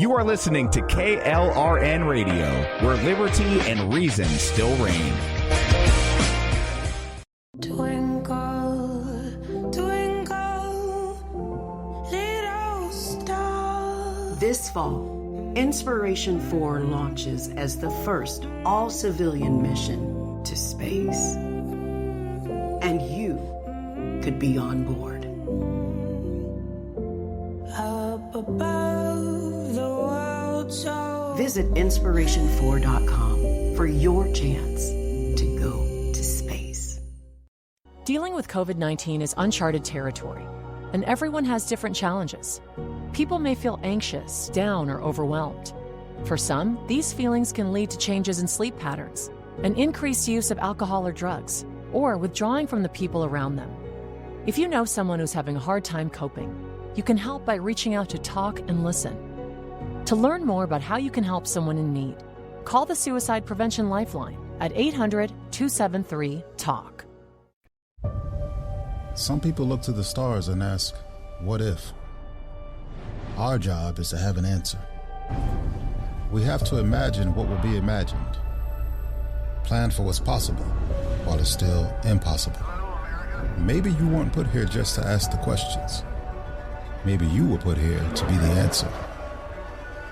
You are listening to KLRN Radio, where liberty and reason still reign. Twinkle, twinkle, little star. This fall, Inspiration 4 launches as the first all-civilian mission to space. And you could be on board. Up above the world so... Visit inspiration4.com for your chance to go to space. Dealing with COVID-19 is uncharted territory, and everyone has different challenges. People may feel anxious, down, or overwhelmed. For some, these feelings can lead to changes in sleep patterns, an increased use of alcohol or drugs, or withdrawing from the people around them. If you know someone who's having a hard time coping, you can help by reaching out to talk and listen. To learn more about how you can help someone in need, call the Suicide Prevention Lifeline at 800-273-TALK. Some people look to the stars and ask, what if? Our job is to have an answer. We have to imagine what will be imagined. Plan for what's possible while it's still impossible. Maybe you weren't put here just to ask the questions. Maybe you were put here to be the answer.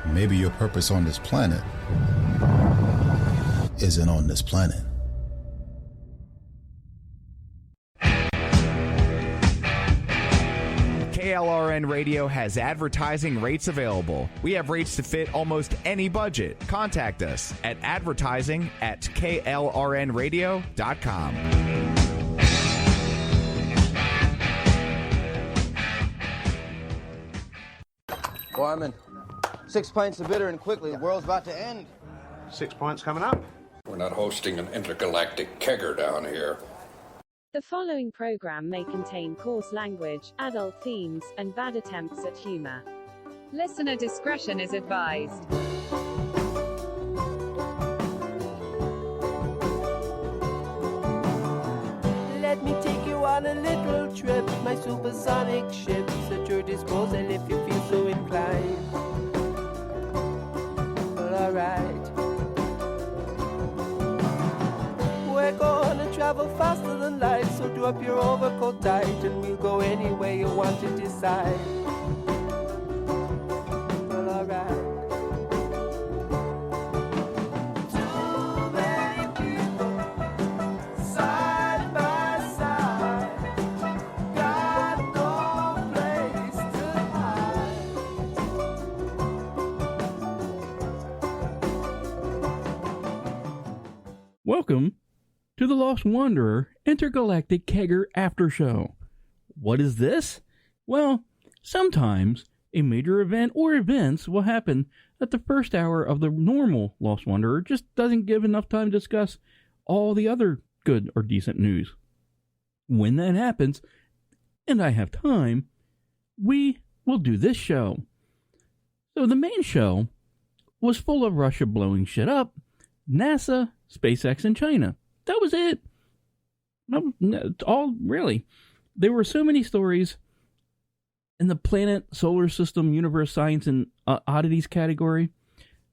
Maybe your purpose on this planet isn't on this planet. KLRN Radio has advertising rates available. We have rates to fit almost any budget. Contact us at advertising@klrnradio.com. Barman, 6 pints of bitter and quickly. The world's about to end. 6 points coming up. We're not hosting an intergalactic kegger down here. The following program may contain coarse language, adult themes, and bad attempts at humor. Listener discretion is advised. Let me take you on a little trip. My supersonic ship's at your disposal if you feel so inclined. Well, alright. We're gonna travel faster than light, so do up your overcoat tight, and we'll go anywhere you want to decide. Well, alright. Welcome to the Lost Wanderer Intergalactic Kegger After Show. What is this? Well, sometimes a major event or events will happen that the first hour of the normal Lost Wanderer just doesn't give enough time to discuss all the other good or decent news. When that happens, and I have time, we will do this show. So the main show was full of Russia blowing shit up, NASA, SpaceX, and China. That was it. All really. There were so many stories in the planet, solar system, universe, science, and oddities category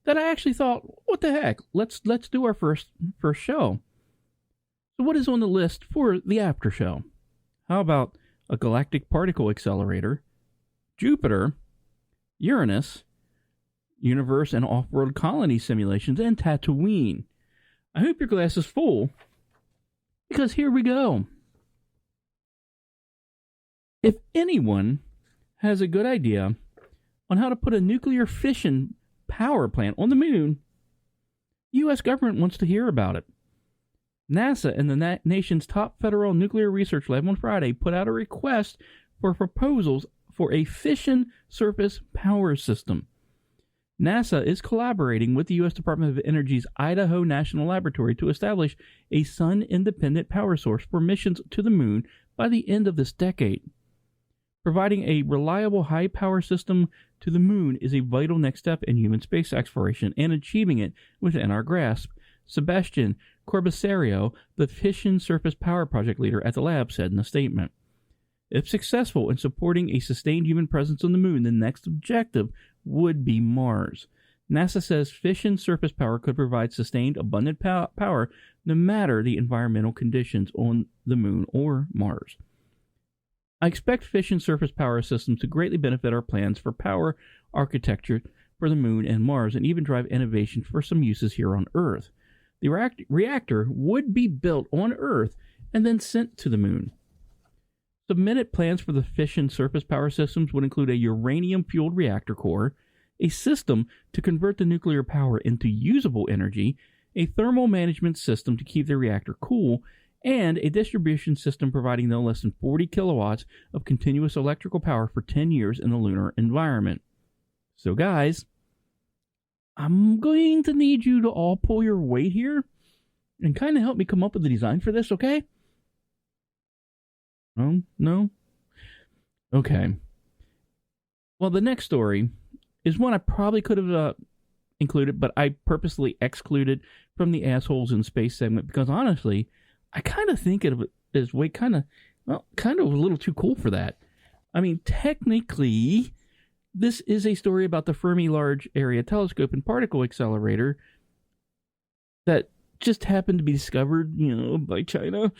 that I actually thought, what the heck? Let's do our first show. So what is on the list for the after show? How about a galactic particle accelerator, Jupiter, Uranus, universe and off-world colony simulations, and Tatooine? I hope your glass is full, because here we go. If anyone has a good idea on how to put a nuclear fission power plant on the moon, the U.S. government wants to hear about it. NASA and the nation's top federal nuclear research lab on Friday put out a request for proposals for a fission surface power system. NASA is collaborating with the U.S. Department of Energy's Idaho National Laboratory to establish a sun-independent power source for missions to the moon by the end of this decade. Providing a reliable high-power system to the moon is a vital next step in human space exploration, and achieving it within our grasp, Sebastian Corbisario, the Fission Surface Power Project leader at the lab, said in a statement. If successful in supporting a sustained human presence on the moon, the next objective would be Mars. NASA says fission surface power could provide sustained, abundant power no matter the environmental conditions on the Moon or Mars. I expect fission surface power systems to greatly benefit our plans for power architecture for the Moon and Mars, and even drive innovation for some uses here on Earth. The reactor would be built on Earth and then sent to the Moon. Submitted plans for the fission surface power systems would include a uranium-fueled reactor core, a system to convert the nuclear power into usable energy, a thermal management system to keep the reactor cool, and a distribution system providing no less than 40 kilowatts of continuous electrical power for 10 years in the lunar environment. So guys, I'm going to need you to all pull your weight here and kind of help me come up with the design for this, okay? No? Okay. Well, the next story is one I probably could have included, but I purposely excluded from the Assholes in Space segment because honestly, I kind of think of it as way kind of a little too cool for that. I mean, technically, this is a story about the Fermi Large Area Telescope and Particle Accelerator that just happened to be discovered, by China.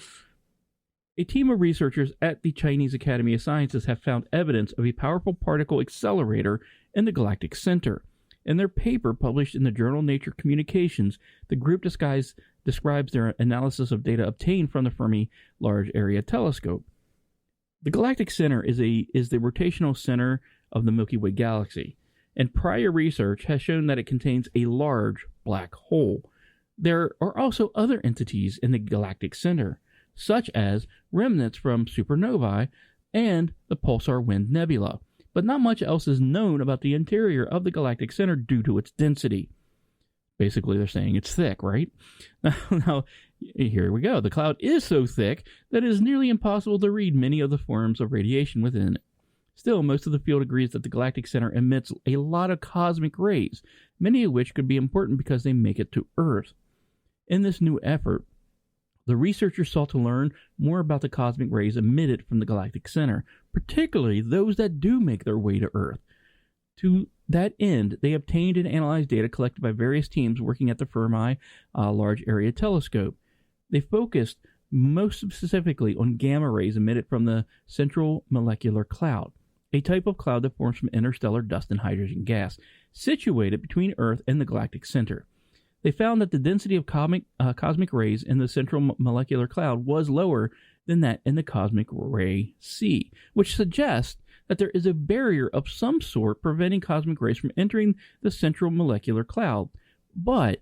A team of researchers at the Chinese Academy of Sciences have found evidence of a powerful particle accelerator in the galactic center. In their paper published in the journal Nature Communications, the group describes their analysis of data obtained from the Fermi Large Area Telescope. The galactic center is the rotational center of the Milky Way galaxy, and prior research has shown that it contains a large black hole. There are also other entities in the galactic center, such as remnants from supernovae and the Pulsar Wind Nebula, but not much else is known about the interior of the galactic center due to its density. Basically, they're saying it's thick, right? Now, here we go. The cloud is so thick that it is nearly impossible to read many of the forms of radiation within it. Still, most of the field agrees that the galactic center emits a lot of cosmic rays, many of which could be important because they make it to Earth. In this new effort, the researchers sought to learn more about the cosmic rays emitted from the galactic center, particularly those that do make their way to Earth. To that end, they obtained and analyzed data collected by various teams working at the Fermi Large Area Telescope. They focused most specifically on gamma rays emitted from the central molecular cloud, a type of cloud that forms from interstellar dust and hydrogen gas, situated between Earth and the galactic center. They found that the density of cosmic rays in the central molecular cloud was lower than that in the cosmic ray sea, which suggests that there is a barrier of some sort preventing cosmic rays from entering the central molecular cloud. But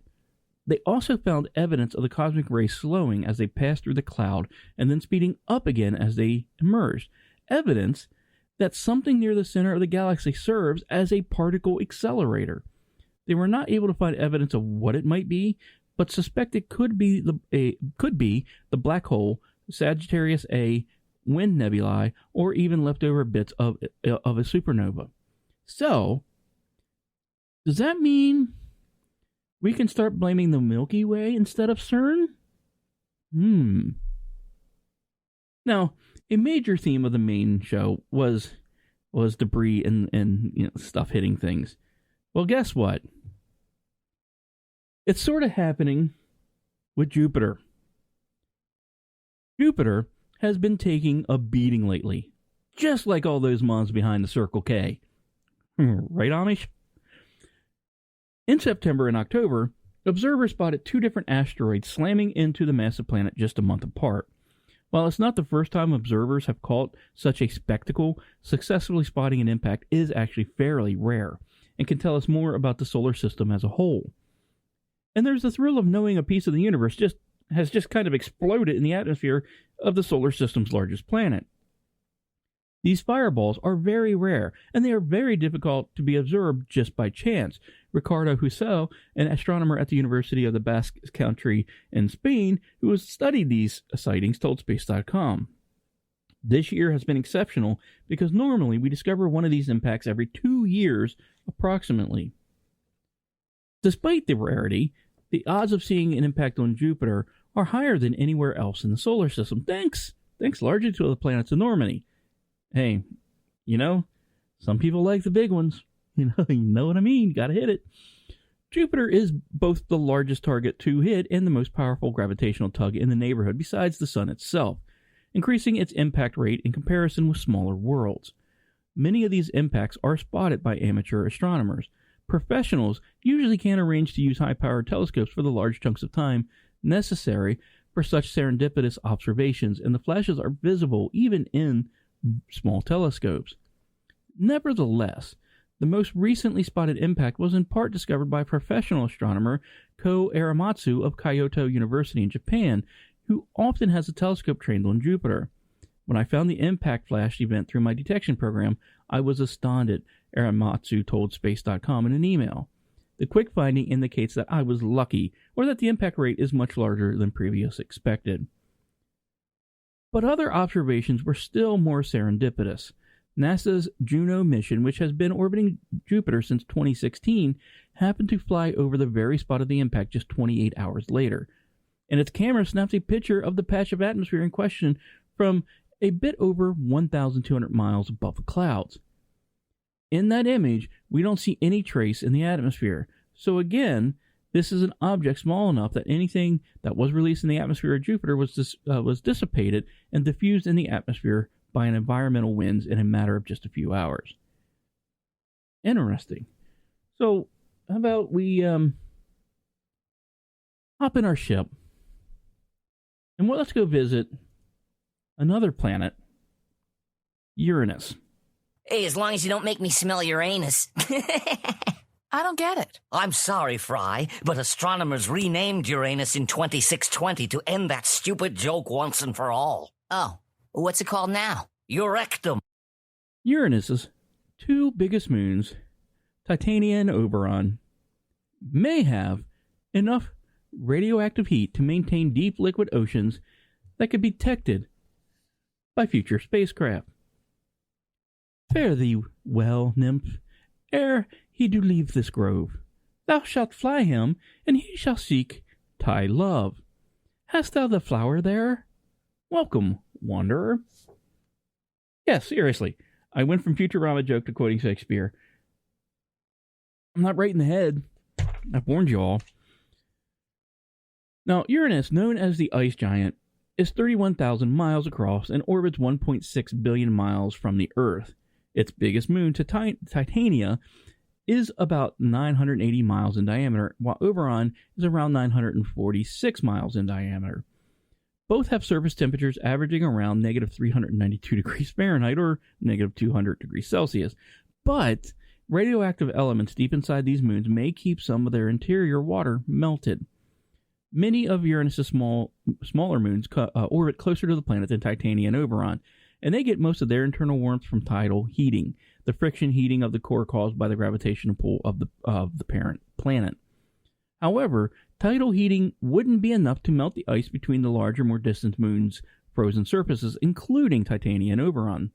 they also found evidence of the cosmic rays slowing as they passed through the cloud and then speeding up again as they emerged. Evidence that something near the center of the galaxy serves as a particle accelerator. They were not able to find evidence of what it might be, but suspect it could be the black hole, Sagittarius A, Wind Nebulae, or even leftover bits of a supernova. So, does that mean we can start blaming the Milky Way instead of CERN? Now, a major theme of the main show was debris and stuff hitting things. Well, guess what? It's sort of happening with Jupiter. Jupiter has been taking a beating lately, just like all those moms behind the Circle K. Right, Amish? In September and October, observers spotted two different asteroids slamming into the massive planet just a month apart. While it's not the first time observers have caught such a spectacle, successfully spotting an impact is actually fairly rare and can tell us more about the solar system as a whole. And there's the thrill of knowing a piece of the universe has just kind of exploded in the atmosphere of the solar system's largest planet. These fireballs are very rare, and they are very difficult to be observed just by chance. Ricardo Husell, an astronomer at the University of the Basque Country in Spain, who has studied these sightings, told Space.com. This year has been exceptional because normally we discover one of these impacts every 2 years, approximately. Despite the rarity, the odds of seeing an impact on Jupiter are higher than anywhere else in the solar system, thanks largely to the planet's enormity. Hey, some people like the big ones. You know what I mean? Gotta hit it. Jupiter is both the largest target to hit and the most powerful gravitational tug in the neighborhood besides the Sun itself, increasing its impact rate in comparison with smaller worlds. Many of these impacts are spotted by amateur astronomers. Professionals usually can't arrange to use high-powered telescopes for the large chunks of time necessary for such serendipitous observations, and the flashes are visible even in small telescopes. Nevertheless, the most recently spotted impact was in part discovered by professional astronomer Ko Aramatsu of Kyoto University in Japan, who often has a telescope trained on Jupiter. When I found the impact flash event through my detection program, I was astounded, Aramatsu told Space.com in an email. The quick finding indicates that I was lucky, or that the impact rate is much larger than previously expected. But other observations were still more serendipitous. NASA's Juno mission, which has been orbiting Jupiter since 2016, happened to fly over the very spot of the impact just 28 hours later, and its camera snaps a picture of the patch of atmosphere in question from a bit over 1,200 miles above the clouds. In that image, we don't see any trace in the atmosphere. So again, this is an object small enough that anything that was released in the atmosphere of Jupiter was dissipated and diffused in the atmosphere by an environmental winds in a matter of just a few hours. Interesting. So, how about we hop in our ship and let's go visit another planet, Uranus. Hey, as long as you don't make me smell Uranus. I don't get it. I'm sorry, Fry, but astronomers renamed Uranus in 2620 to end that stupid joke once and for all. Oh, what's it called now? Urectum. Uranus's two biggest moons, Titania and Oberon, may have enough radioactive heat to maintain deep liquid oceans that could be detected by future spacecraft. Fare thee well, nymph, ere he do leave this grove. Thou shalt fly him, and he shall seek thy love. Hast thou the flower there? Welcome, wanderer. Yes, seriously, I went from Futurama joke to quoting Shakespeare. I'm not right in the head. I've warned you all. Now, Uranus, known as the ice giant, is 31,000 miles across and orbits 1.6 billion miles from the Earth. Its biggest moon, Titania, is about 980 miles in diameter, while Oberon is around 946 miles in diameter. Both have surface temperatures averaging around negative 392 degrees Fahrenheit or negative 200 degrees Celsius. But radioactive elements deep inside these moons may keep some of their interior water melted. Many of Uranus's smaller moons orbit closer to the planet than Titania and Oberon, and they get most of their internal warmth from tidal heating, the friction heating of the core caused by the gravitational pull of the parent planet. However, tidal heating wouldn't be enough to melt the ice between the larger, more distant moons' frozen surfaces, including Titania and Oberon.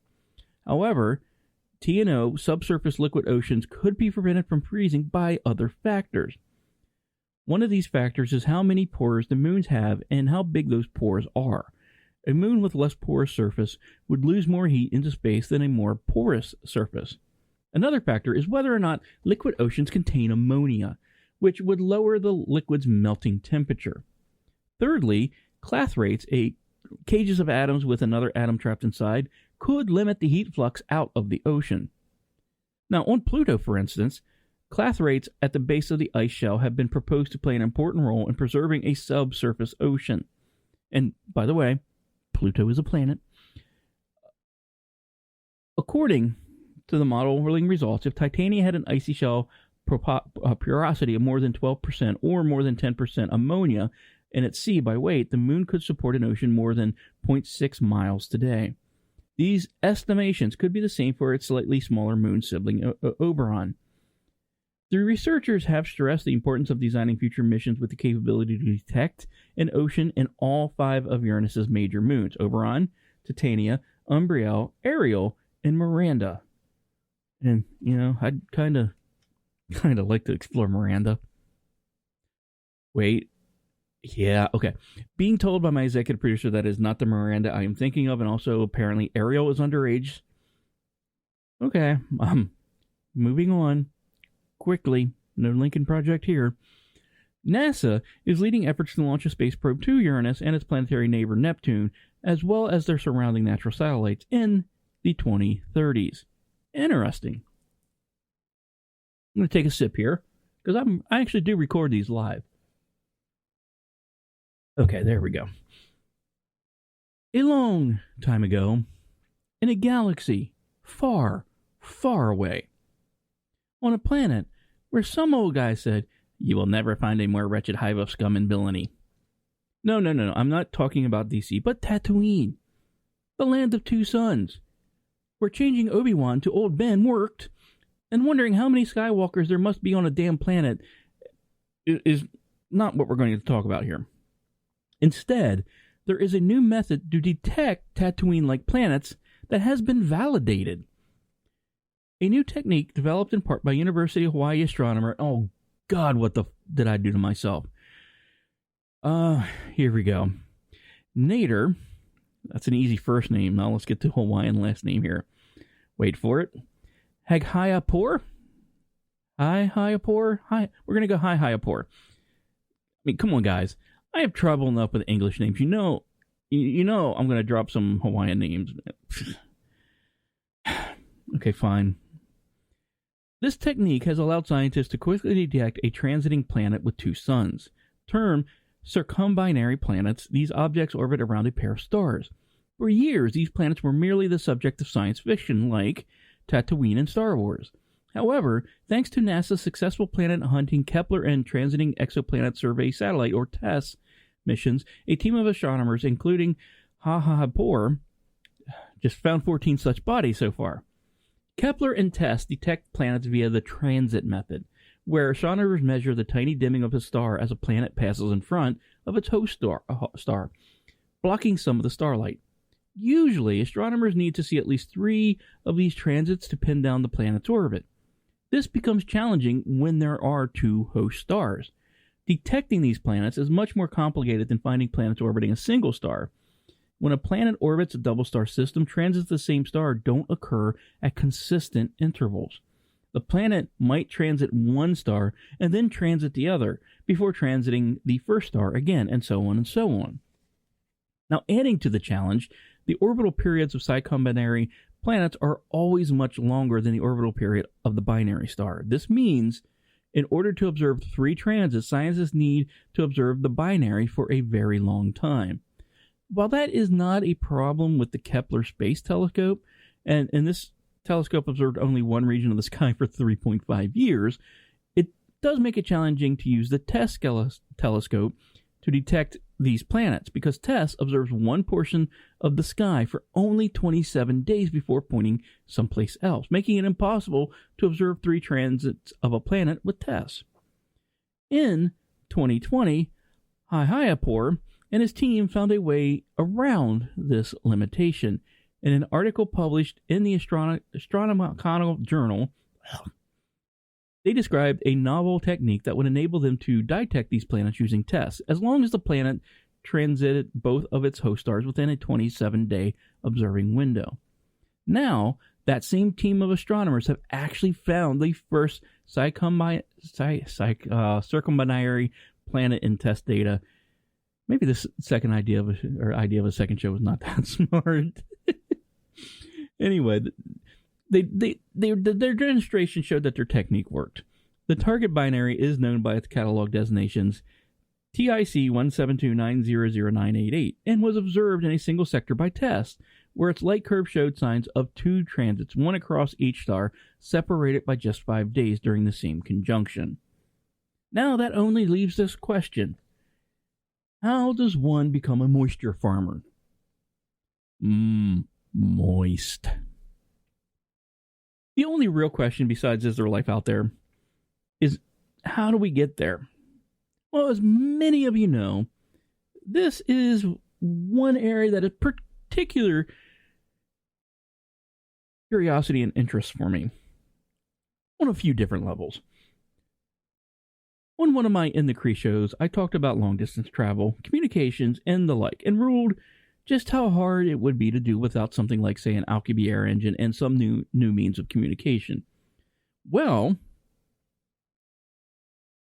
However, T&O subsurface liquid oceans could be prevented from freezing by other factors. One of these factors is how many pores the moons have and how big those pores are. A moon with less porous surface would lose more heat into space than a more porous surface. Another factor is whether or not liquid oceans contain ammonia, which would lower the liquid's melting temperature. Thirdly, clathrates, cages of atoms with another atom trapped inside, could limit the heat flux out of the ocean. Now, on Pluto, for instance, clathrates at the base of the ice shell have been proposed to play an important role in preserving a subsurface ocean. And, by the way, Pluto is a planet. According to the modeling results, if Titania had an icy shell porosity of more than 12% or more than 10% ammonia in its sea by weight, the moon could support an ocean more than 0.6 miles today. These estimations could be the same for its slightly smaller moon sibling, Oberon. The researchers have stressed the importance of designing future missions with the capability to detect an ocean in all 5 of Uranus's major moons: Oberon, Titania, Umbriel, Ariel, and Miranda. And, I'd kind of like to explore Miranda. Wait. Yeah, okay. Being told by my executive producer that is not the Miranda I am thinking of, and also apparently Ariel is underage. Okay, moving on quickly, no Lincoln Project here. NASA is leading efforts to launch a space probe to Uranus and its planetary neighbor Neptune, as well as their surrounding natural satellites in the 2030s. Interesting. I'm going to take a sip here, because I actually do record these live. Okay, there we go. A long time ago, in a galaxy far, far away, on a planet where some old guy said, "You will never find a more wretched hive of scum and villainy." No, I'm not talking about DC, but Tatooine, the land of two suns, where changing Obi-Wan to old Ben worked, and wondering how many Skywalkers there must be on a damn planet is not what we're going to talk about here. Instead, there is a new method to detect Tatooine-like planets that has been validated. A new technique developed in part by University of Hawaii astronomer... Oh, God, what the did I do to myself? Here we go. Nader, that's an easy first name. Now let's get the Hawaiian last name here. Wait for it. Haghayapur? Haghayapur? Hi. We're going to go Haghayapur. I mean, come on, guys. I have trouble enough with English names. You know I'm going to drop some Hawaiian names. Okay, fine. This technique has allowed scientists to quickly detect a transiting planet with two suns. Termed circumbinary planets, these objects orbit around a pair of stars. For years, these planets were merely the subject of science fiction, like Tatooine in Star Wars. However, thanks to NASA's successful planet-hunting Kepler and Transiting Exoplanet Survey Satellite, or TESS, missions, a team of astronomers, including Haghayapur, just found 14 such bodies so far. Kepler and TESS detect planets via the transit method, where astronomers measure the tiny dimming of a star as a planet passes in front of its host star, blocking some of the starlight. Usually, astronomers need to see at least 3 of these transits to pin down the planet's orbit. This becomes challenging when there are 2 host stars. Detecting these planets is much more complicated than finding planets orbiting a single star. When a planet orbits a double star system, transits of the same star don't occur at consistent intervals. The planet might transit one star and then transit the other before transiting the first star again, and so on and so on. Now, adding to the challenge, the orbital periods of circumbinary planets are always much longer than the orbital period of the binary star. This means, in order to observe 3 transits, scientists need to observe the binary for a very long time. While that is not a problem with the Kepler Space Telescope, and this telescope observed only one region of the sky for 3.5 years, it does make it challenging to use the TESS telescope to detect these planets, because TESS observes one portion of the sky for only 27 days before pointing someplace else, making it impossible to observe 3 transits of a planet with TESS. In 2020, Haghayapur and his team found a way around this limitation. In an article published in the Astronomical Journal, they described a novel technique that would enable them to detect these planets using TESS, as long as the planet transited both of its host stars within a 27-day observing window. Now, that same team of astronomers have actually found the first circumbinary planet in TESS data. Maybe this second idea of a second show was not that smart. Anyway, their demonstration showed that their technique worked. The target binary is known by its catalog designations TIC 172900988 and was observed in a single sector by TESS, where its light curve showed signs of 2 transits, one across each star, separated by just 5 days during the same conjunction. Now that only leaves this question. How does one become a moisture farmer? Moist. The only real question, besides is there life out there, is how do we get there? Well, as many of you know, this is one area that is particular curiosity and interest for me on a few different levels. On one of my In the Cree shows, I talked about long-distance travel, communications, and the like, and ruled just how hard it would be to do without something like, say, an Alkibi air engine and some new means of communication. Well,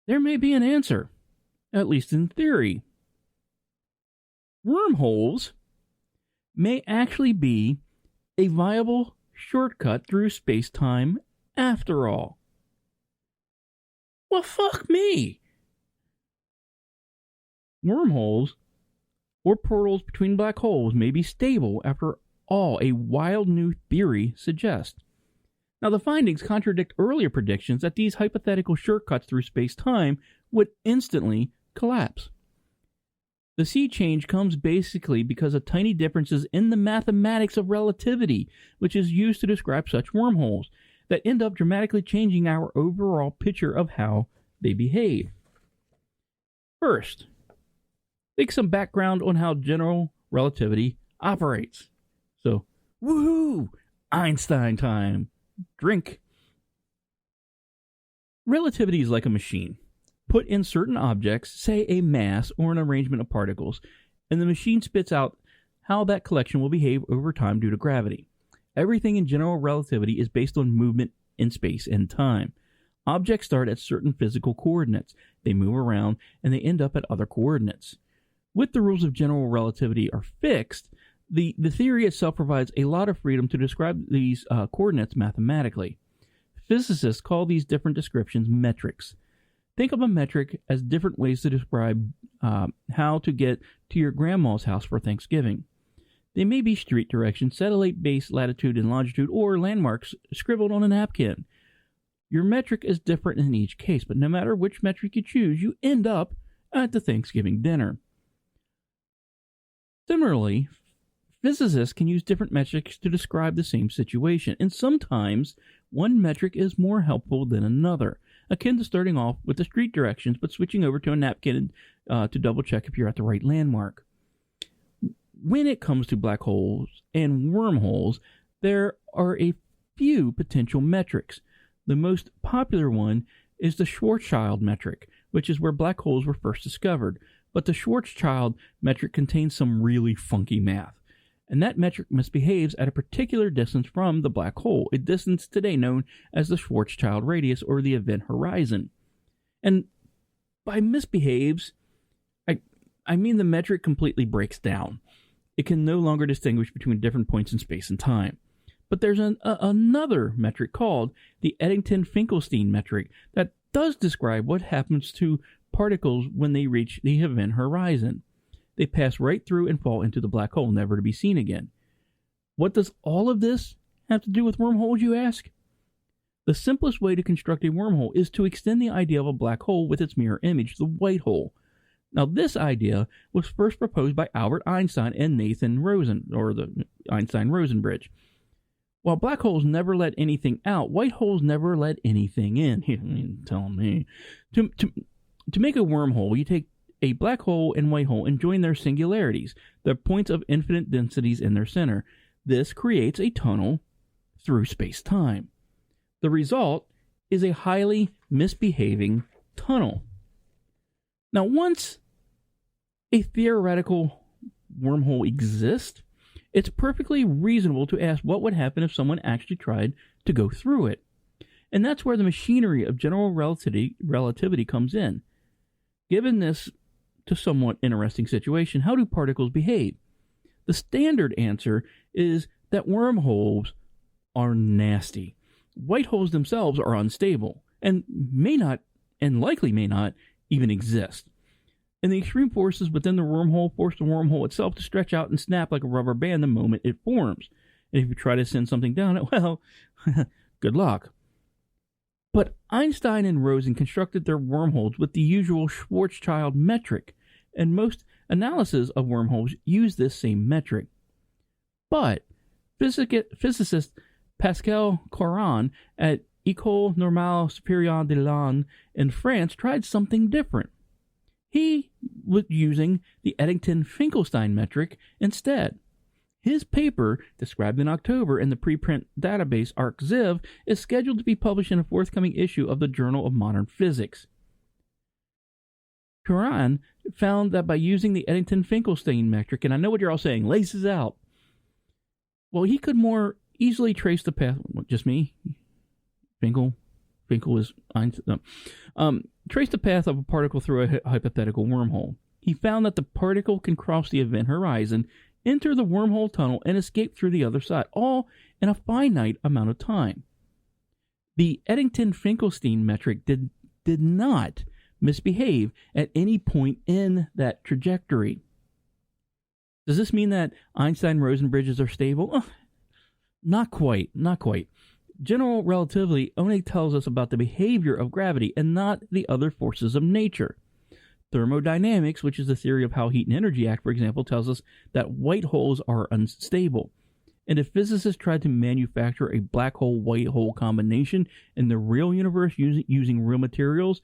there may be an answer, at least in theory. Wormholes may actually be a viable shortcut through space-time after all. Well, fuck me! Wormholes or portals between black holes may be stable after all, a wild new theory suggests. Now, the findings contradict earlier predictions that these hypothetical shortcuts through space-time would instantly collapse. The sea change comes basically because of tiny differences in the mathematics of relativity, which is used to describe such wormholes, that end up dramatically changing our overall picture of how they behave. First, take some background on how general relativity operates. So, woohoo! Einstein time. Drink. Relativity is like a machine. Put in certain objects, say a mass or an arrangement of particles, and the machine spits out how that collection will behave over time due to gravity. Everything in general relativity is based on movement in space and time. Objects start at certain physical coordinates. They move around, and they end up at other coordinates. With the rules of general relativity are fixed, the theory itself provides a lot of freedom to describe these coordinates mathematically. Physicists call these different descriptions metrics. Think of a metric as different ways to describe how to get to your grandma's house for Thanksgiving. They may be street directions, satellite-based latitude and longitude, or landmarks scribbled on a napkin. Your metric is different in each case, but no matter which metric you choose, you end up at the Thanksgiving dinner. Similarly, physicists can use different metrics to describe the same situation, and sometimes one metric is more helpful than another, akin to starting off with the street directions but switching over to a napkin to double-check if you're at the right landmark. When it comes to black holes and wormholes, there are a few potential metrics. The most popular one is the Schwarzschild metric, which is where black holes were first discovered. But the Schwarzschild metric contains some really funky math. And that metric misbehaves at a particular distance from the black hole, a distance today known as the Schwarzschild radius or the event horizon. And by misbehaves, I mean the metric completely breaks down. It can no longer distinguish between different points in space and time. But there's another metric called the Eddington-Finkelstein metric that does describe what happens to particles when they reach the event horizon. They pass right through and fall into the black hole, never to be seen again. What does all of this have to do with wormholes, you ask? The simplest way to construct a wormhole is to extend the idea of a black hole with its mirror image, the white hole. Now, this idea was first proposed by Albert Einstein and Nathan Rosen, or the Einstein-Rosen bridge. While black holes never let anything out, white holes never let anything in. Tell me. To make a wormhole, you take a black hole and white hole and join their singularities, the points of infinite densities in their center. This creates a tunnel through space-time. The result is a highly misbehaving tunnel. Now, once a theoretical wormhole exists, it's perfectly reasonable to ask what would happen if someone actually tried to go through it. And that's where the machinery of general relativity comes in. Given this to somewhat interesting situation, how do particles behave? The standard answer is that wormholes are nasty. White holes themselves are unstable and likely may not even exist. And the extreme forces within the wormhole force the wormhole itself to stretch out and snap like a rubber band the moment it forms. And if you try to send something down it, well, good luck. But Einstein and Rosen constructed their wormholes with the usual Schwarzschild metric, and most analyses of wormholes use this same metric. But physicist Pascal Caron at École Normale Supérieure de Lyon in France tried something different. He was using the Eddington-Finkelstein metric instead. His paper, described in October in the preprint database ArcZiv, is scheduled to be published in a forthcoming issue of the Journal of Modern Physics. Caron found that by using the Eddington-Finkelstein metric, and I know what you're all saying, laces out. Well, he could more easily trace the path. Just me? Finkel? Finkel is Einstein. Traced the path of a particle through a hypothetical wormhole. He found that the particle can cross the event horizon, enter the wormhole tunnel, and escape through the other side, all in a finite amount of time. The Eddington-Finkelstein metric did not misbehave at any point in that trajectory. Does this mean that Einstein-Rosen bridges are stable? Not quite. General relativity only tells us about the behavior of gravity and not the other forces of nature. Thermodynamics, which is the theory of how heat and energy act, for example, tells us that white holes are unstable. And if physicists tried to manufacture a black hole-white hole combination in the real universe using real materials,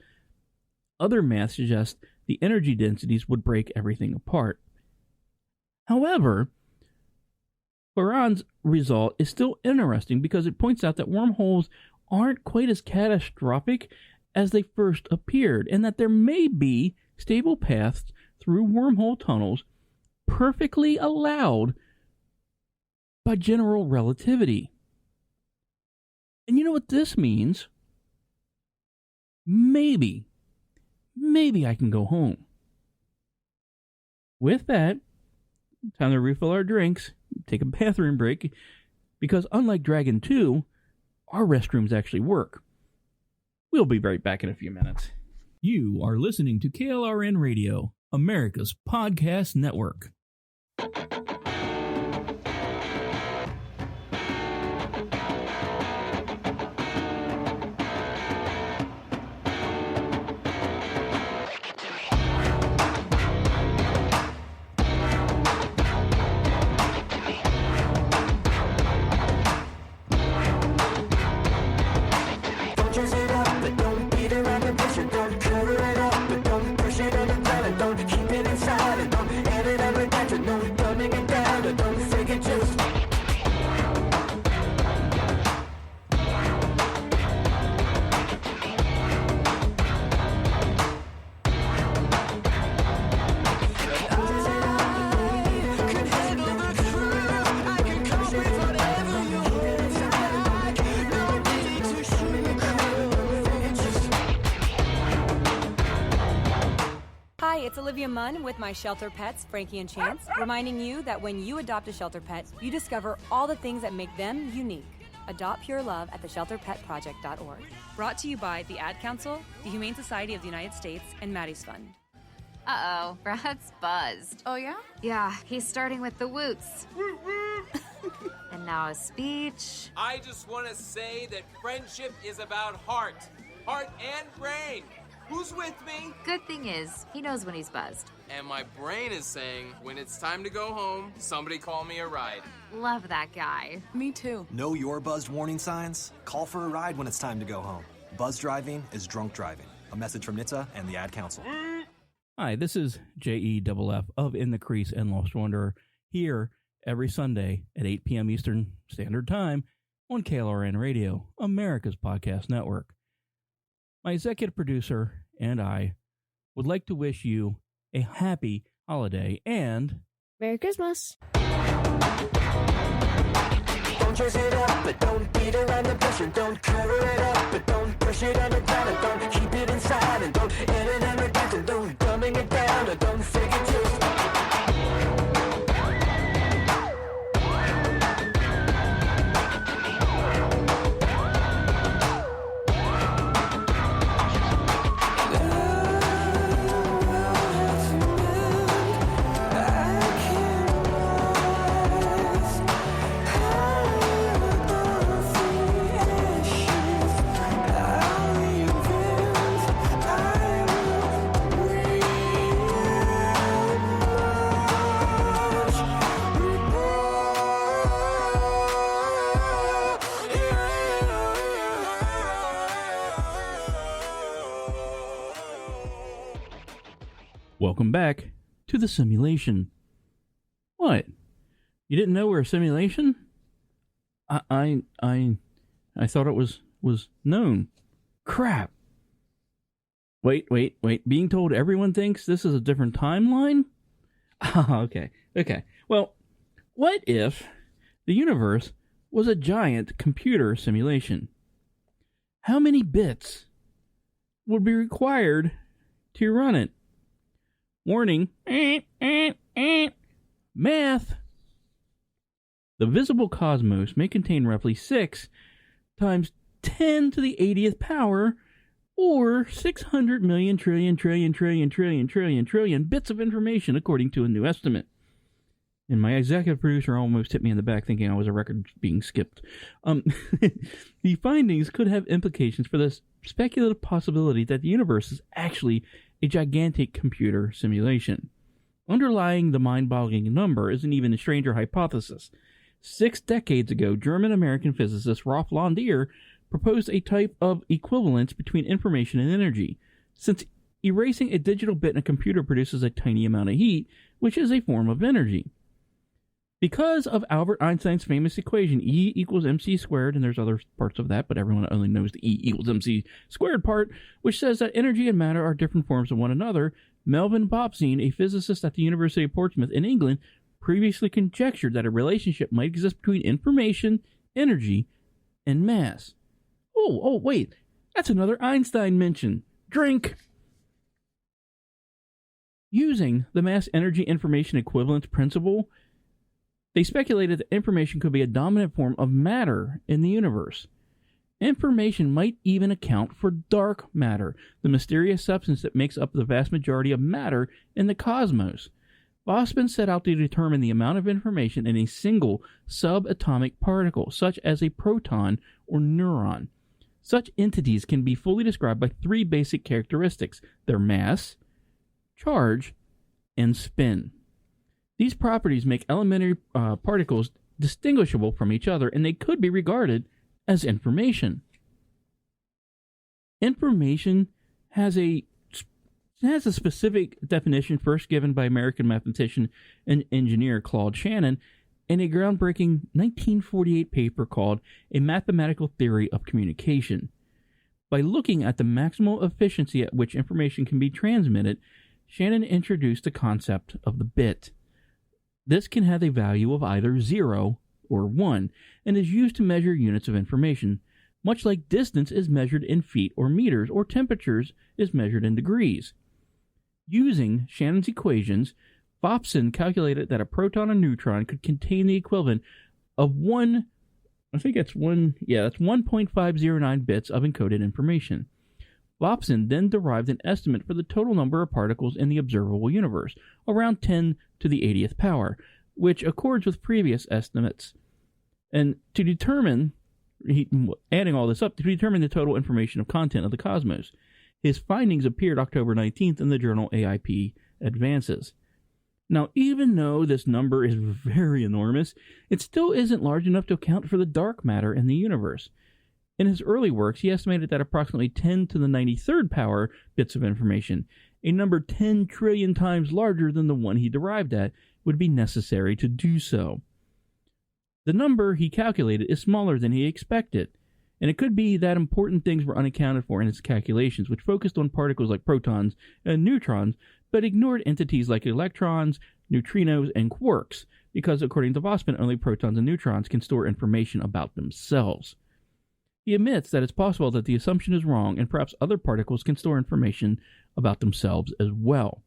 other math suggests the energy densities would break everything apart. However, Claraun's result is still interesting because it points out that wormholes aren't quite as catastrophic as they first appeared, and that there may be stable paths through wormhole tunnels perfectly allowed by general relativity. And you know what this means? Maybe I can go home. With that, time to refill our drinks, take a bathroom break, because unlike Dragon 2, our restrooms actually work. We'll be right back in a few minutes. You are listening to KLRN Radio, America's podcast network. It's Olivia Munn with my shelter pets, Frankie and Chance, reminding you that when you adopt a shelter pet, you discover all the things that make them unique. Adopt pure love at theshelterpetproject.org. Brought to you by the Ad Council, the Humane Society of the United States, and Maddie's Fund. Uh-oh, Brad's buzzed. Oh, yeah? Yeah, he's starting with the woots. And now a speech. I just want to say that friendship is about heart and brain. Who's with me? Good thing is, he knows when he's buzzed. And my brain is saying, when it's time to go home, somebody call me a ride. Love that guy. Me too. Know your buzzed warning signs? Call for a ride when it's time to go home. Buzz driving is drunk driving. A message from NHTSA and the Ad Council. Hi, this is JEFF of In the Crease and Lost Wanderer, here every Sunday at 8 p.m. Eastern Standard Time on KLRN Radio, America's podcast network. My executive producer and I would like to wish you a happy holiday and Merry Christmas. Don't chase it up, but don't beat around the bush, and don't cover it up, but don't push it underground, and don't keep it inside, and don't in it and regret, and don't dumbing it down, and don't fake it just. Welcome back to the simulation. What? You didn't know we're a simulation? I thought it was known. Crap. Wait. Being told everyone thinks this is a different timeline? Okay. Well, what if the universe was a giant computer simulation? How many bits would be required to run it? Warning. Math. The visible cosmos may contain roughly 6 times 10 to the 80th power, or 600 million trillion bits of information, according to a new estimate. And my executive producer almost hit me in the back thinking I was a record being skipped. The findings could have implications for the speculative possibility that the universe is actually a gigantic computer simulation. Underlying the mind-boggling number is an even stranger hypothesis. 6 decades ago, German-American physicist Rolf Landier proposed a type of equivalence between information and energy, since erasing a digital bit in a computer produces a tiny amount of heat, which is a form of energy. Because of Albert Einstein's famous equation, E equals mc squared, and there's other parts of that, but everyone only knows the E equals mc squared part, which says that energy and matter are different forms of one another, Melvin Bobstein, a physicist at the University of Portsmouth in England, previously conjectured that a relationship might exist between information, energy, and mass. Oh, wait, that's another Einstein mention. Drink! Using the mass-energy information equivalence principle, they speculated that information could be a dominant form of matter in the universe. Information might even account for dark matter, the mysterious substance that makes up the vast majority of matter in the cosmos. Bosman set out to determine the amount of information in a single subatomic particle, such as a proton or neuron. Such entities can be fully described by 3 basic characteristics: their mass, charge, and spin. These properties make elementary particles distinguishable from each other, and they could be regarded as information. Information has a specific definition first given by American mathematician and engineer Claude Shannon in a groundbreaking 1948 paper called A Mathematical Theory of Communication. By looking at the maximal efficiency at which information can be transmitted, Shannon introduced the concept of the bit. This can have a value of either 0 or 1, and is used to measure units of information, much like distance is measured in feet or meters, or temperatures is measured in degrees. Using Shannon's equations, Bobson calculated that a proton and neutron could contain the equivalent of 1.509 bits of encoded information. Bobson then derived an estimate for the total number of particles in the observable universe, around 10 to the 80th power, which accords with previous estimates. And to determine, adding all this up, to determine the total information of content of the cosmos. His findings appeared October 19th in the journal AIP Advances. Now, even though this number is very enormous, it still isn't large enough to account for the dark matter in the universe. In his early works, he estimated that approximately 10 to the 93rd power bits of information, a number 10 trillion times larger than the one he derived at, would be necessary to do so. The number he calculated is smaller than he expected, and it could be that important things were unaccounted for in his calculations, which focused on particles like protons and neutrons, but ignored entities like electrons, neutrinos, and quarks, because according to Bosman, only protons and neutrons can store information about themselves. He admits that it's possible that the assumption is wrong, and perhaps other particles can store information about themselves as well.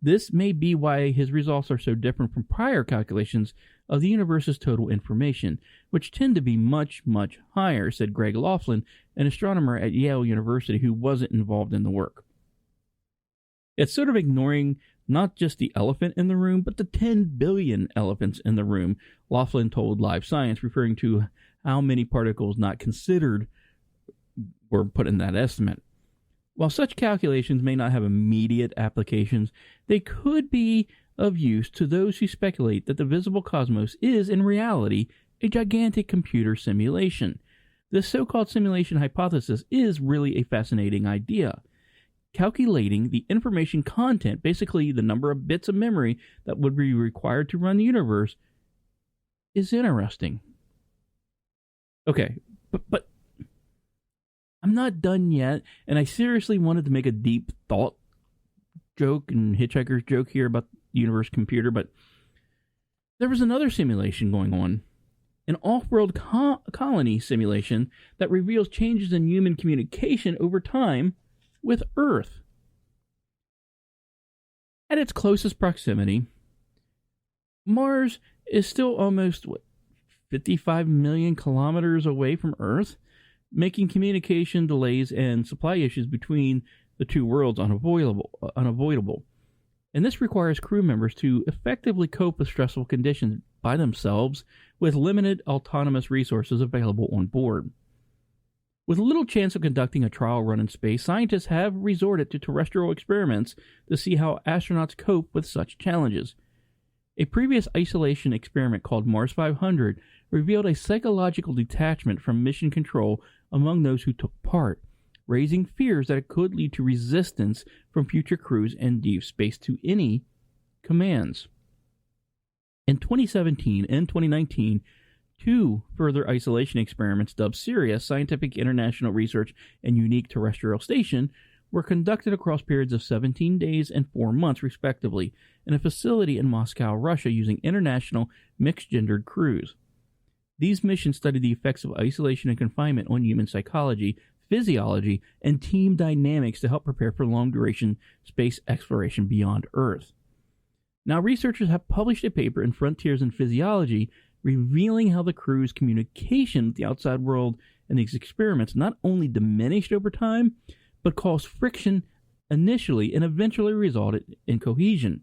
This may be why his results are so different from prior calculations of the universe's total information, which tend to be much, much higher, said Greg Laughlin, an astronomer at Yale University who wasn't involved in the work. It's sort of ignoring not just the elephant in the room, but the 10 billion elephants in the room, Laughlin told Live Science, referring to how many particles not considered were put in that estimate. While such calculations may not have immediate applications, they could be of use to those who speculate that the visible cosmos is, in reality, a gigantic computer simulation. This so-called simulation hypothesis is really a fascinating idea. Calculating the information content, basically the number of bits of memory that would be required to run the universe, is interesting. Okay, but I'm not done yet, and I seriously wanted to make a deep thought joke and hitchhiker's joke here about the universe computer, but there was another simulation going on an off-world colony simulation that reveals changes in human communication over time with Earth. At its closest proximity, Mars is still almost 55 million kilometers away from Earth, making communication delays and supply issues between the two worlds unavoidable. And this requires crew members to effectively cope with stressful conditions by themselves with limited autonomous resources available on board. With little chance of conducting a trial run in space, scientists have resorted to terrestrial experiments to see how astronauts cope with such challenges. A previous isolation experiment called Mars 500 revealed a psychological detachment from mission control among those who took part, raising fears that it could lead to resistance from future crews in deep space to any commands. In 2017 and 2019, two further isolation experiments dubbed Sirius Scientific International Research and Unique Terrestrial Station were conducted across periods of 17 days and 4 months, respectively, in a facility in Moscow, Russia, using international mixed-gendered crews. These missions studied the effects of isolation and confinement on human psychology, physiology, and team dynamics to help prepare for long-duration space exploration beyond Earth. Now, researchers have published a paper in Frontiers in Physiology revealing how the crew's communication with the outside world in these experiments not only diminished over time, but caused friction initially and eventually resulted in cohesion.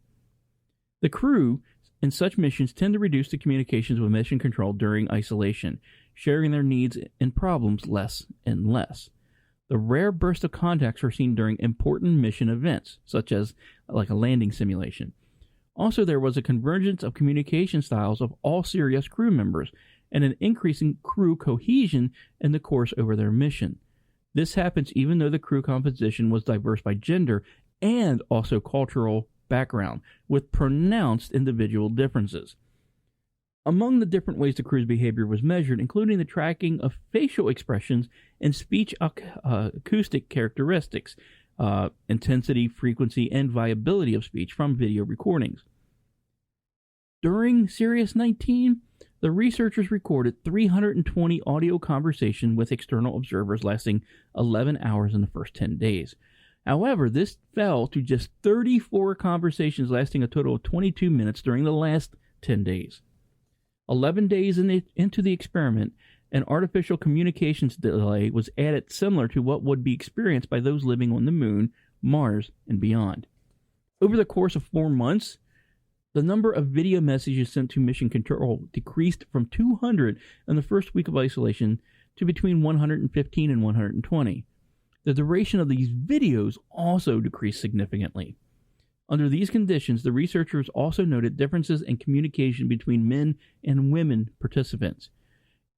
The crew in such missions tend to reduce the communications with mission control during isolation, sharing their needs and problems less and less. The rare burst of contacts are seen during important mission events, such as like a landing simulation. Also, there was a convergence of communication styles of all Sirius crew members and an increase in crew cohesion in the course over their mission. This happens even though the crew composition was diverse by gender and also cultural background, with pronounced individual differences. Among the different ways the crew's behavior was measured, including the tracking of facial expressions and speech acoustic characteristics, intensity, frequency, and viability of speech from video recordings. During Sirius 19, the researchers recorded 320 audio conversations with external observers lasting 11 hours in the first 10 days. However, this fell to just 34 conversations lasting a total of 22 minutes during the last 10 days. 11 days into the experiment, an artificial communications delay was added similar to what would be experienced by those living on the Moon, Mars, and beyond. Over the course of 4 months, the number of video messages sent to mission control decreased from 200 in the first week of isolation to between 115 and 120. The duration of these videos also decreased significantly. Under these conditions, the researchers also noted differences in communication between men and women participants.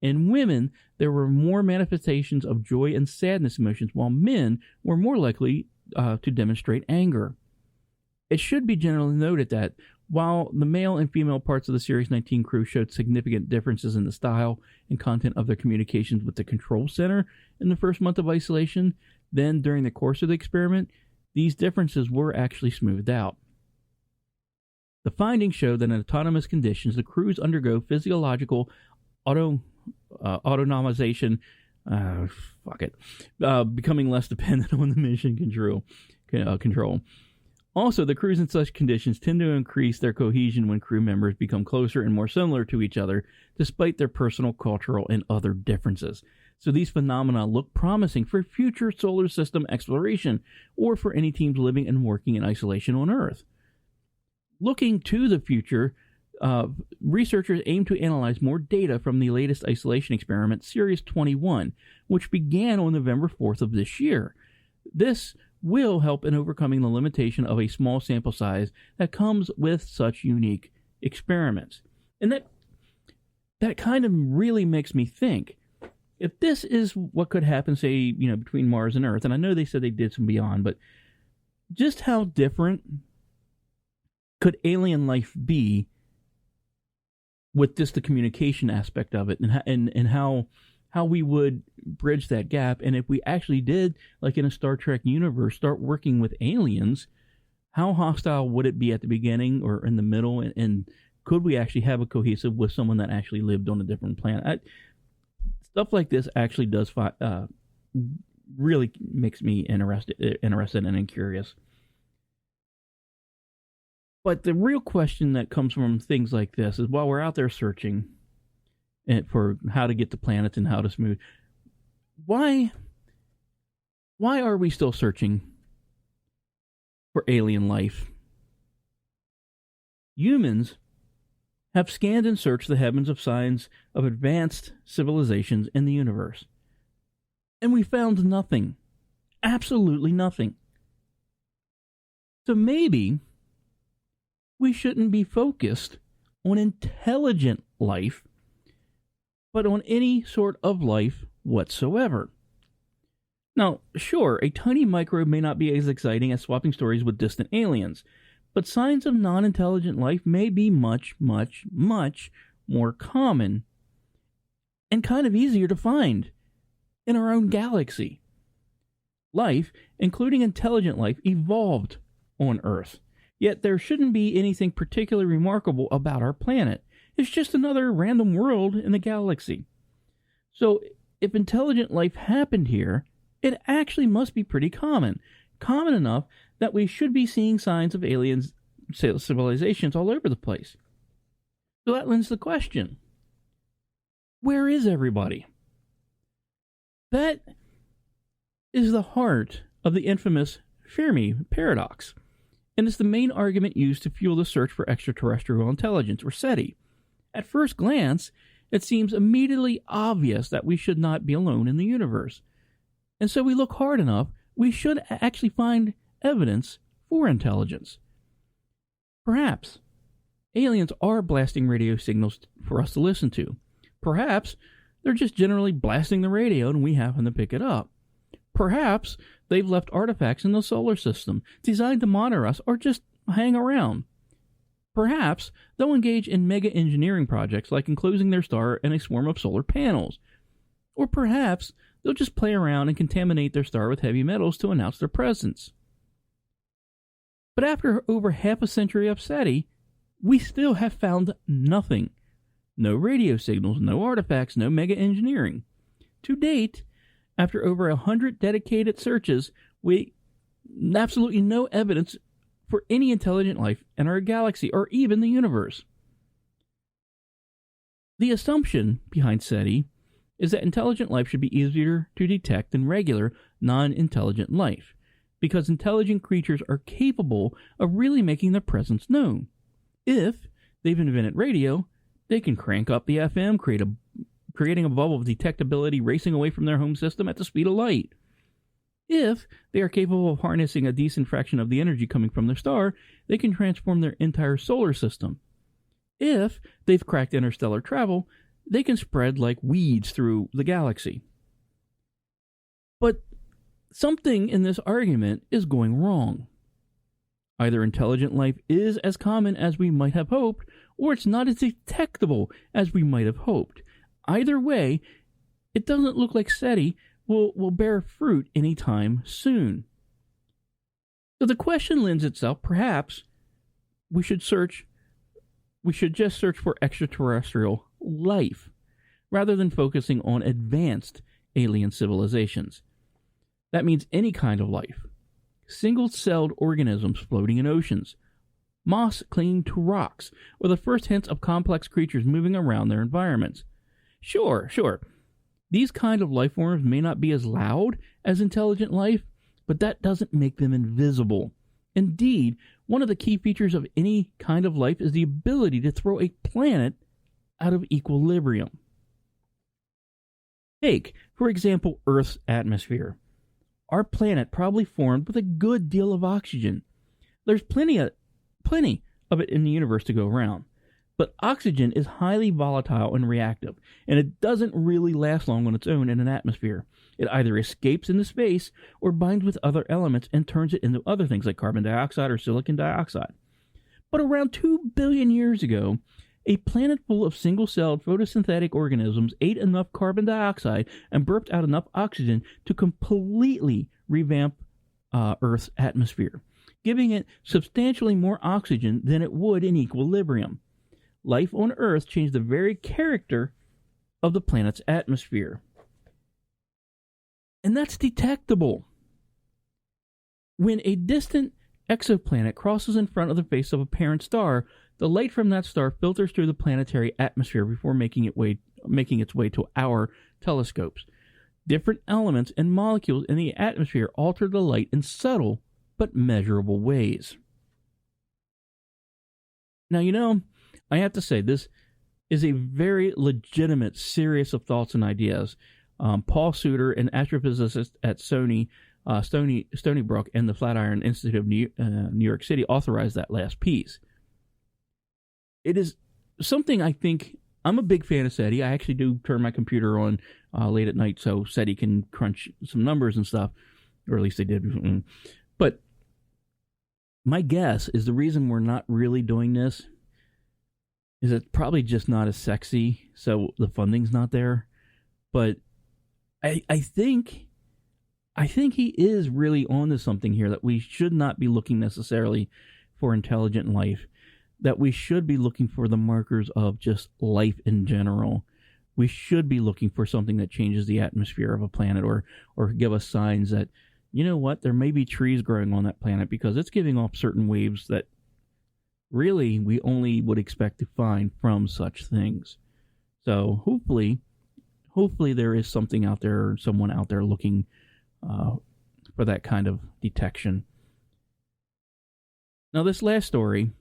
In women, there were more manifestations of joy and sadness emotions, while men were more likely to demonstrate anger. It should be generally noted that while the male and female parts of the Sirius 19 crew showed significant differences in the style and content of their communications with the control center in the first month of isolation, then during the course of the experiment, these differences were actually smoothed out. The findings show that in autonomous conditions, the crews undergo physiological autonomization, becoming less dependent on the mission control. Also, the crews in such conditions tend to increase their cohesion when crew members become closer and more similar to each other, despite their personal, cultural, and other differences. So these phenomena look promising for future solar system exploration, or for any teams living and working in isolation on Earth. Looking to the future, researchers aim to analyze more data from the latest isolation experiment, Sirius 21, which began on November 4th of this year. This will help in overcoming the limitation of a small sample size that comes with such unique experiments. And that kind of really makes me think, if this is what could happen, say, between Mars and Earth, and I know they said they did some beyond, but just how different could alien life be with just the communication aspect of it, and how we would bridge that gap. And if we actually did, like in a Star Trek universe, start working with aliens, how hostile would it be at the beginning or in the middle, and Could we actually have a cohesive with someone that actually lived on a different planet? Stuff like this actually does really makes me interested and curious. But the real question that comes from things like this is, while we're out there searching for how to get to planets and how to smooth, why are we still searching for alien life? Humans have scanned and searched the heavens of signs of advanced civilizations in the universe, and we found nothing. Absolutely nothing. So maybe we shouldn't be focused on intelligent life, but on any sort of life whatsoever. Now, sure, a tiny microbe may not be as exciting as swapping stories with distant aliens, but signs of non-intelligent life may be much, much, much more common and kind of easier to find in our own galaxy. Life, including intelligent life, evolved on Earth. Yet there shouldn't be anything particularly remarkable about our planet. It's just another random world in the galaxy. So, if intelligent life happened here, it actually must be pretty common. Common enough that we should be seeing signs of alien civilizations all over the place. So that lends the question, where is everybody? That is the heart of the infamous Fermi paradox, and it's the main argument used to fuel the search for extraterrestrial intelligence, or SETI. At first glance, it seems immediately obvious that we should not be alone in the universe. And so we look hard enough, we should actually find evidence for intelligence. Perhaps aliens are blasting radio signals for us to listen to. Perhaps they're just generally blasting the radio and we happen to pick it up. Perhaps they've left artifacts in the solar system designed to monitor us or just hang around. Perhaps they'll engage in mega engineering projects like enclosing their star in a swarm of solar panels. Or perhaps they'll just play around and contaminate their star with heavy metals to announce their presence. But after over half a century of SETI, we still have found nothing. No radio signals, no artifacts, no mega engineering. To date, after over 100 dedicated searches, we absolutely no evidence for any intelligent life in our galaxy or even the universe. The assumption behind SETI is that intelligent life should be easier to detect than regular, non-intelligent life, because intelligent creatures are capable of really making their presence known. If they've invented radio, they can crank up the FM, creating a bubble of detectability racing away from their home system at the speed of light. If they are capable of harnessing a decent fraction of the energy coming from their star, they can transform their entire solar system. If they've cracked interstellar travel, they can spread like weeds through the galaxy. But something in this argument is going wrong. Either intelligent life is as common as we might have hoped, or it's not as detectable as we might have hoped. Either way, it doesn't look like SETI will bear fruit anytime soon. So the question lends itself, perhaps we should just search for extraterrestrial life, rather than focusing on advanced alien civilizations. That means any kind of life. Single-celled organisms floating in oceans, moss clinging to rocks, or the first hints of complex creatures moving around their environments. Sure. These kind of life forms may not be as loud as intelligent life, but that doesn't make them invisible. Indeed, one of the key features of any kind of life is the ability to throw a planet out of equilibrium. Take, for example, Earth's atmosphere. Our planet probably formed with a good deal of oxygen. There's plenty of it in the universe to go around. But oxygen is highly volatile and reactive, and it doesn't really last long on its own in an atmosphere. It either escapes into space or binds with other elements and turns it into other things like carbon dioxide or silicon dioxide. But around 2 billion years ago, a planet full of single-celled photosynthetic organisms ate enough carbon dioxide and burped out enough oxygen to completely revamp Earth's atmosphere, giving it substantially more oxygen than it would in equilibrium. life on Earth changed the very character of the planet's atmosphere. And that's detectable. When a distant exoplanet crosses in front of the face of a parent star, the light from that star filters through the planetary atmosphere before making its way to our telescopes. Different elements and molecules in the atmosphere alter the light in subtle but measurable ways. Now, I have to say, this is a very legitimate series of thoughts and ideas. Paul Suter, an astrophysicist at Stony Brook and the Flatiron Institute of New York City, authorized that last piece. It is something I think, I'm a big fan of SETI. I actually do turn my computer on late at night so SETI can crunch some numbers and stuff, or at least they did. But my guess is the reason we're not really doing this is it's probably just not as sexy, so the funding's not there. But I think he is really onto something here, that we should not be looking necessarily for intelligent life, that we should be looking for the markers of just life in general. We should be looking for something that changes the atmosphere of a planet, or give us signs that, there may be trees growing on that planet because it's giving off certain waves that really we only would expect to find from such things. So hopefully there is something out there, or someone out there looking for that kind of detection. Now, this last story,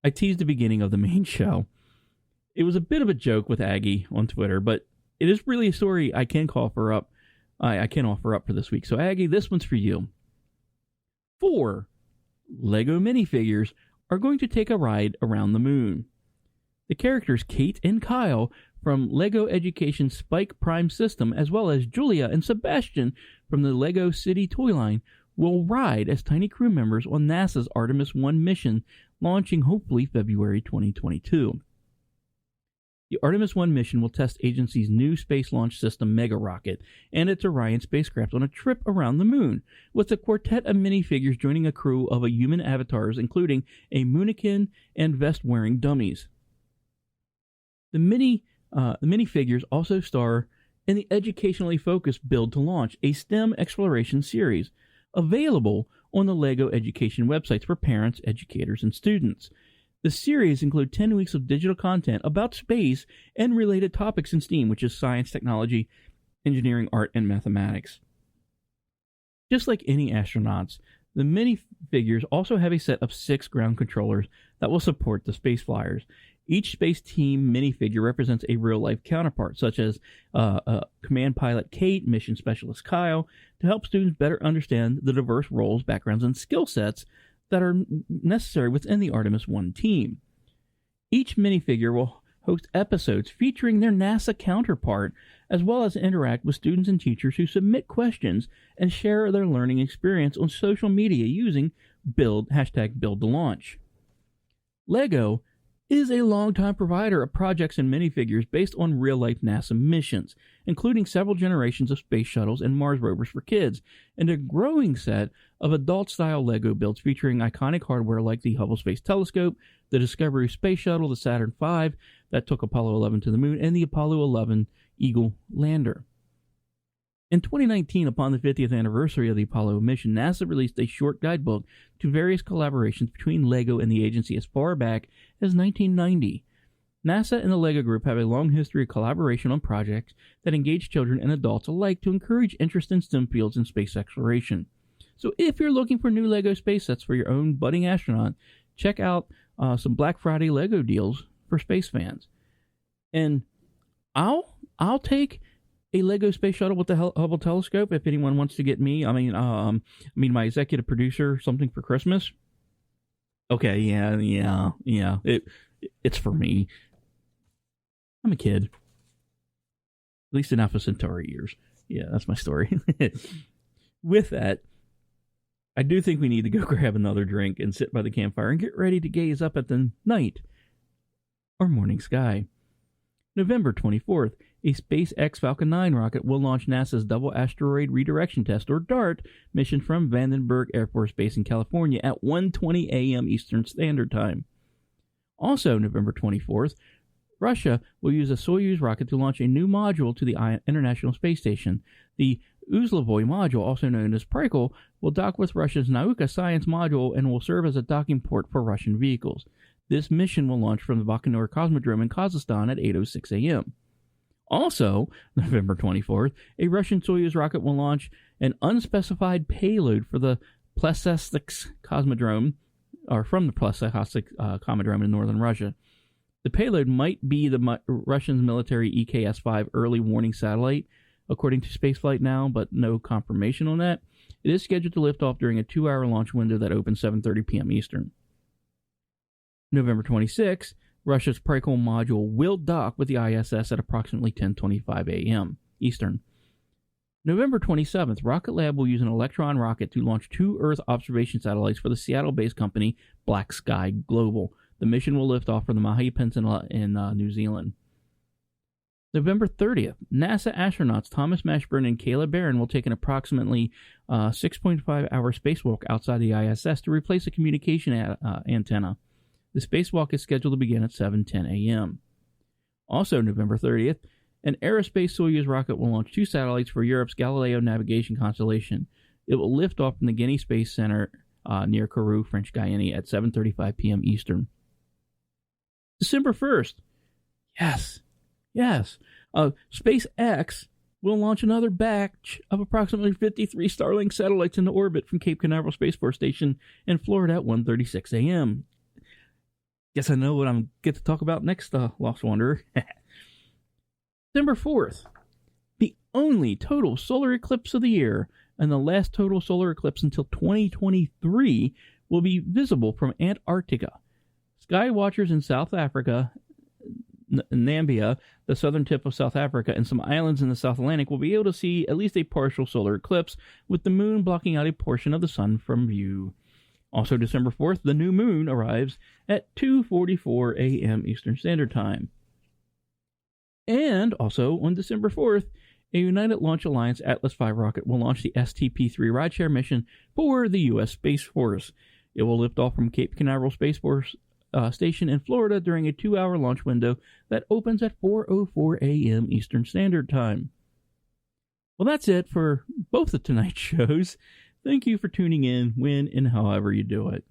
I teased the beginning of the main show. It was a bit of a joke with Aggie on Twitter, but it is really a story I can offer up for this week. So, Aggie, this one's for you. 4 Lego minifigures are going to take a ride around the moon. The characters Kate and Kyle from Lego Education Spike Prime System, as well as Julia and Sebastian from the Lego City toy line, will ride as tiny crew members on NASA's Artemis 1 mission, launching hopefully February 2022. The Artemis 1 mission will test agency's new space launch system Mega Rocket and its Orion spacecraft on a trip around the moon, with a quartet of minifigures joining a crew of human avatars, including a Moonikin and vest-wearing dummies. The minifigures also star in the educationally focused Build to Launch, a STEM exploration series, available on the LEGO Education websites for parents, educators, and students. The series includes 10 weeks of digital content about space and related topics in STEAM, which is science, technology, engineering, art, and mathematics. Just like any astronauts, the minifigures also have a set of 6 ground controllers that will support the space flyers. Each space team minifigure represents a real-life counterpart, such as Command Pilot Kate, Mission Specialist Kyle, to help students better understand the diverse roles, backgrounds, and skill sets that are necessary within the Artemis 1 team. Each minifigure will host episodes featuring their NASA counterpart, as well as interact with students and teachers who submit questions and share their learning experience on social media using #BuildToLaunch. LEGO is a longtime provider of projects and minifigures based on real-life NASA missions, including several generations of space shuttles and Mars rovers for kids, and a growing set of adult-style LEGO builds featuring iconic hardware like the Hubble Space Telescope, the Discovery Space Shuttle, the Saturn V that took Apollo 11 to the moon, and the Apollo 11 Eagle lander. In 2019, upon the 50th anniversary of the Apollo mission, NASA released a short guidebook to various collaborations between LEGO and the agency as far back as 1990. NASA and the LEGO Group have a long history of collaboration on projects that engage children and adults alike to encourage interest in STEM fields and space exploration. So if you're looking for new LEGO space sets for your own budding astronaut, check out some Black Friday LEGO deals for space fans. And I'll take a LEGO space shuttle with the Hubble telescope if anyone wants to get me. My executive producer something for Christmas. Okay, yeah. It's for me. I'm a kid. At least in Alpha Centauri years. Yeah, that's my story. With that, I do think we need to go grab another drink and sit by the campfire and get ready to gaze up at the night or morning sky. November 24th, a SpaceX Falcon 9 rocket will launch NASA's Double Asteroid Redirection Test, or DART, mission from Vandenberg Air Force Base in California at 1:20 a.m. Eastern Standard Time. Also, November 24th, Russia will use a Soyuz rocket to launch a new module to the International Space Station. The Uzlovoy module, also known as Prikol, will dock with Russia's Nauka science module and will serve as a docking port for Russian vehicles. This mission will launch from the Baikonur Cosmodrome in Kazakhstan at 8:06 a.m. Also, November 24th, a Russian Soyuz rocket will launch an unspecified payload for the Plesetsk Cosmodrome, or from the Plesetsk Cosmodrome in northern Russia. The payload might be the Russian military EKS-5 early warning satellite, according to Spaceflight Now, but no confirmation on that. It is scheduled to lift off during a 2-hour launch window that opens 7:30 p.m. Eastern. November 26th, Russia's Prikol module will dock with the ISS at approximately 10:25 a.m. Eastern. November 27th, Rocket Lab will use an Electron rocket to launch 2 Earth observation satellites for the Seattle-based company Black Sky Global. The mission will lift off from the Mahi Peninsula in New Zealand. November 30th, NASA astronauts Thomas Mashburn and Kayla Barron will take an approximately 6.5-hour spacewalk outside the ISS to replace a communication antenna. The spacewalk is scheduled to begin at 7:10 a.m. Also, November 30th, an aerospace Soyuz rocket will launch 2 satellites for Europe's Galileo navigation constellation. It will lift off from the Guinea Space Center near Kourou, French Guiana, at 7:35 p.m. Eastern. December 1st, yes, SpaceX will launch another batch of approximately 53 Starlink satellites into orbit from Cape Canaveral Space Force Station in Florida at 1:36 a.m. Guess I know what I'm get to talk about next, Lost Wanderer. December 4th, the only total solar eclipse of the year and the last total solar eclipse until 2023 will be visible from Antarctica. Sky watchers in South Africa, Namibia, the southern tip of South Africa, and some islands in the South Atlantic will be able to see at least a partial solar eclipse, with the moon blocking out a portion of the sun from view. Also, December 4th, the new moon arrives at 2:44 a.m. Eastern Standard Time. And also, on December 4th, a United Launch Alliance Atlas V rocket will launch the STP-3 rideshare mission for the U.S. Space Force. It will lift off from Cape Canaveral Space Force Station in Florida during a 2-hour launch window that opens at 4:04 a.m. Eastern Standard Time. Well, that's it for both of tonight's shows. Thank you for tuning in when and however you do it.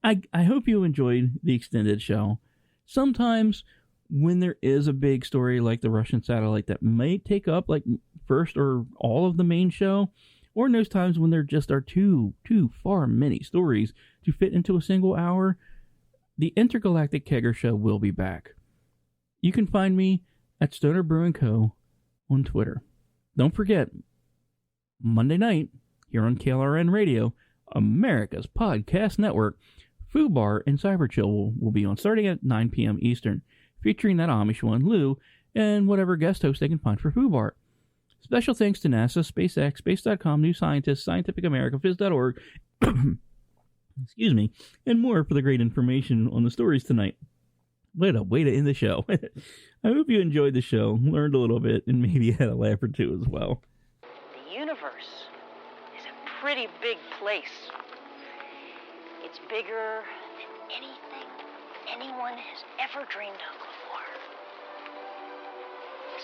I hope you enjoyed the extended show. Sometimes when there is a big story like the Russian satellite that may take up like first or all of the main show, or in those times when there just are too far many stories to fit into a single hour, the Intergalactic Kegger Show will be back. You can find me at Stoner Brew & Co. on Twitter. Don't forget, Monday night, here on KLRNRadio, America's Podcast Network, Fubar and Cyberchill will be on starting at 9 p.m. Eastern, featuring that Amish one, Lou, and whatever guest host they can find for Fubar. Special thanks to NASA, SpaceX, Space.com, New Scientist, Scientific America, Phys.org, excuse me, and more for the great information on the stories tonight. What a way to end the show. I hope you enjoyed the show, learned a little bit, and maybe had a laugh or two as well. The universe is a pretty big place. It's bigger than anything anyone has ever dreamed of before.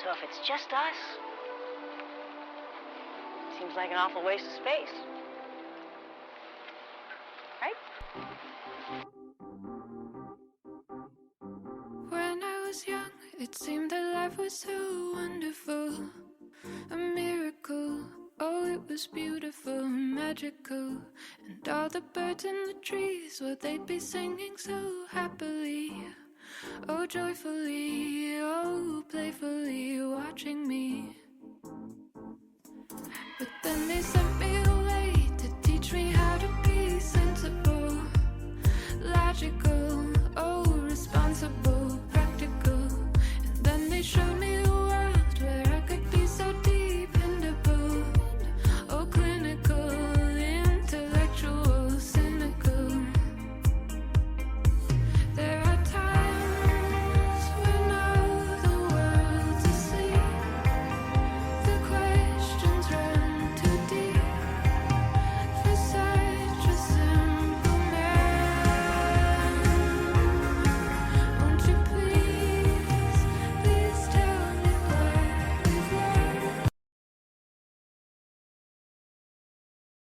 So if it's just us, it seems like an awful waste of space. Right? When I was young, it seemed that life was so wonderful, a miracle. Oh, it was beautiful and magical. And all the birds in the trees, well, they'd be singing so happily, oh, joyfully, oh, playfully, watching me. But then they said